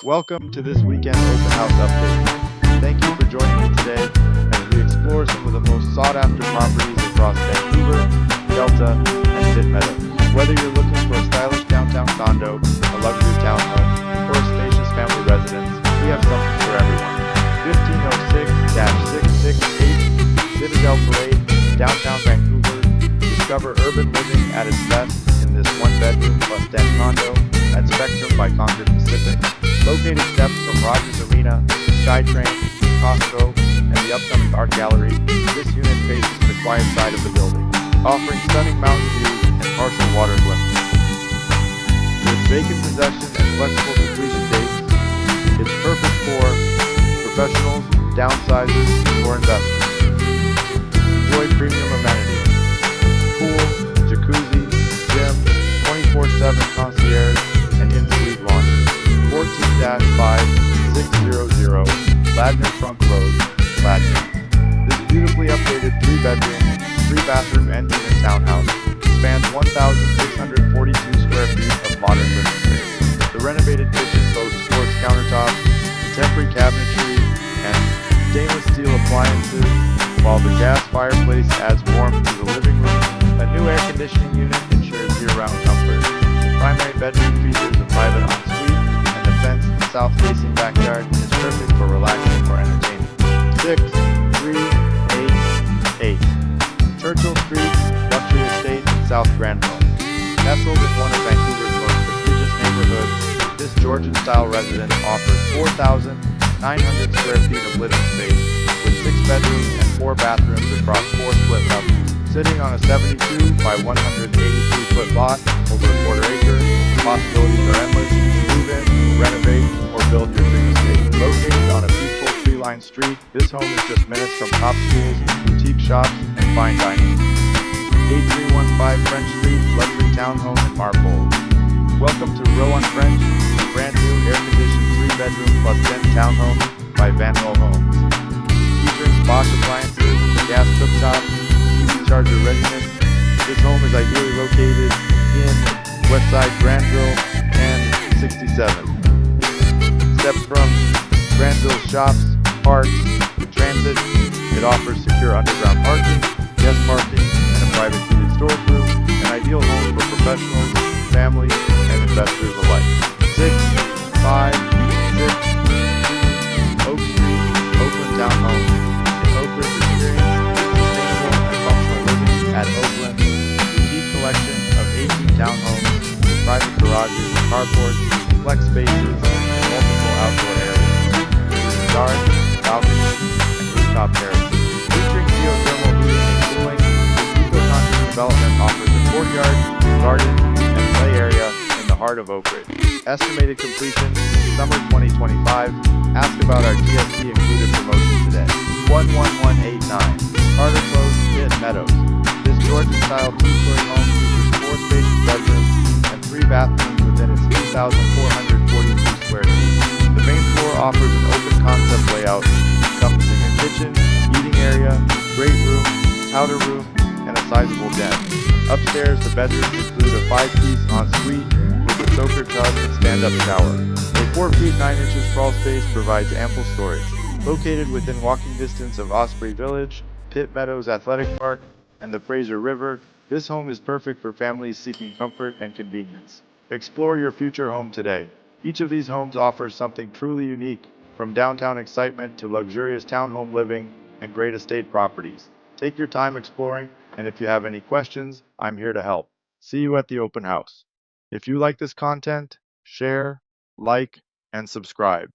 Welcome to this weekend open house update. Thank you for joining me today as we explore some of the most sought after properties across Vancouver, Delta, and Pitt Meadows. Whether you're looking for a stylish downtown condo, a luxury townhome, or a spacious family residence, we have something for everyone. 1506-668 Citadel Parade, Downtown Vancouver. Discover urban living at its best in this one-bedroom plus den condo at Spectrum by Concord Pacific. Located steps from Rogers Arena, SkyTrain, Costco, and the upcoming art gallery, this unit faces the quiet side of the building, offering stunning mountain views and partial water glimpses. With vacant possession and flexible completion dates, it's perfect for professionals, downsizers, or investors. Enjoy premium amenities: pool, jacuzzi, gym, 24/7 concierge, and in-suite laundry. 14-5600 Ladner Trunk Road, Ladner. This beautifully updated 3-bedroom, 3-bathroom and unit townhouse spans 1,642 square feet of modern living space. The renovated kitchen boasts quartz countertops, contemporary cabinetry, and stainless steel appliances, while the gas fireplace adds warmth to the living room. A new air conditioning unit ensures year-round comfort. The primary bedroom features a private ensuite, and the fenced south-facing backyard is perfect for relaxing or entertaining. 6388 Churchill Street, Luxury Estate in South Granville. Nestled in one of Vancouver's most prestigious neighborhoods, this Georgian-style residence offers 4,900 square feet of living space, with 6 bedrooms and 4 bathrooms across 4 split levels. Sitting on a 72 by 183-foot lot over a quarter acre, the possibilities are endless. Move in, renovate, or build your dream estate. Located on a peaceful tree-lined street, this home is just minutes from top schools, boutique shops, and fine dining. 8315 French Street, luxury townhome in Marpole. Welcome to Row on French, a brand new air-conditioned 3-bedroom plus den townhome by Vanwell Homes. Featuring Bosch appliances, gas cooktop, charger readiness, this home is ideally located in Westside Granville and 67. Steps from Granville shops, parks, transit. It offers secure underground parking, guest parking, and a private heated storage room, an ideal home for professionals, families, and investors alike. 6562 Oak Street, Oakland Townhome. In Oakridge, experience sustainable and functional living at Oakland. Unique collection of 18 townhomes, private garages, carports, flex spaces, and multiple outdoor areas, including garden, balcony, and rooftop terraces. Featuring geothermal heating and cooling, this eco-conscious development offers a courtyard, garden, and play area in the heart of Oakridge. Estimated completion, summer 2025. Ask about our GST included promotion today. 11189 Carter Close, Pitt Meadows. This Georgian-style 2-story home features 4 spacious bedrooms and 3 bathrooms within its 2,442 square feet. The main floor offers an open concept layout encompassing a kitchen, eating area, great room, powder room, and a sizable den. Upstairs, the bedrooms include a 5-piece ensuite with a soaker tub and stand-up shower. A 4 feet 9 inches crawl space provides ample storage. Located within walking distance of Osprey Village, Pitt Meadows Athletic Park, and the Fraser River, this home is perfect for families seeking comfort and convenience. Explore your future home today. Each of these homes offers something truly unique, from downtown excitement to luxurious townhome living and great estate properties. Take your time exploring, and if you have any questions, I'm here to help. See you at the open house. If you like this content, share, like, and subscribe.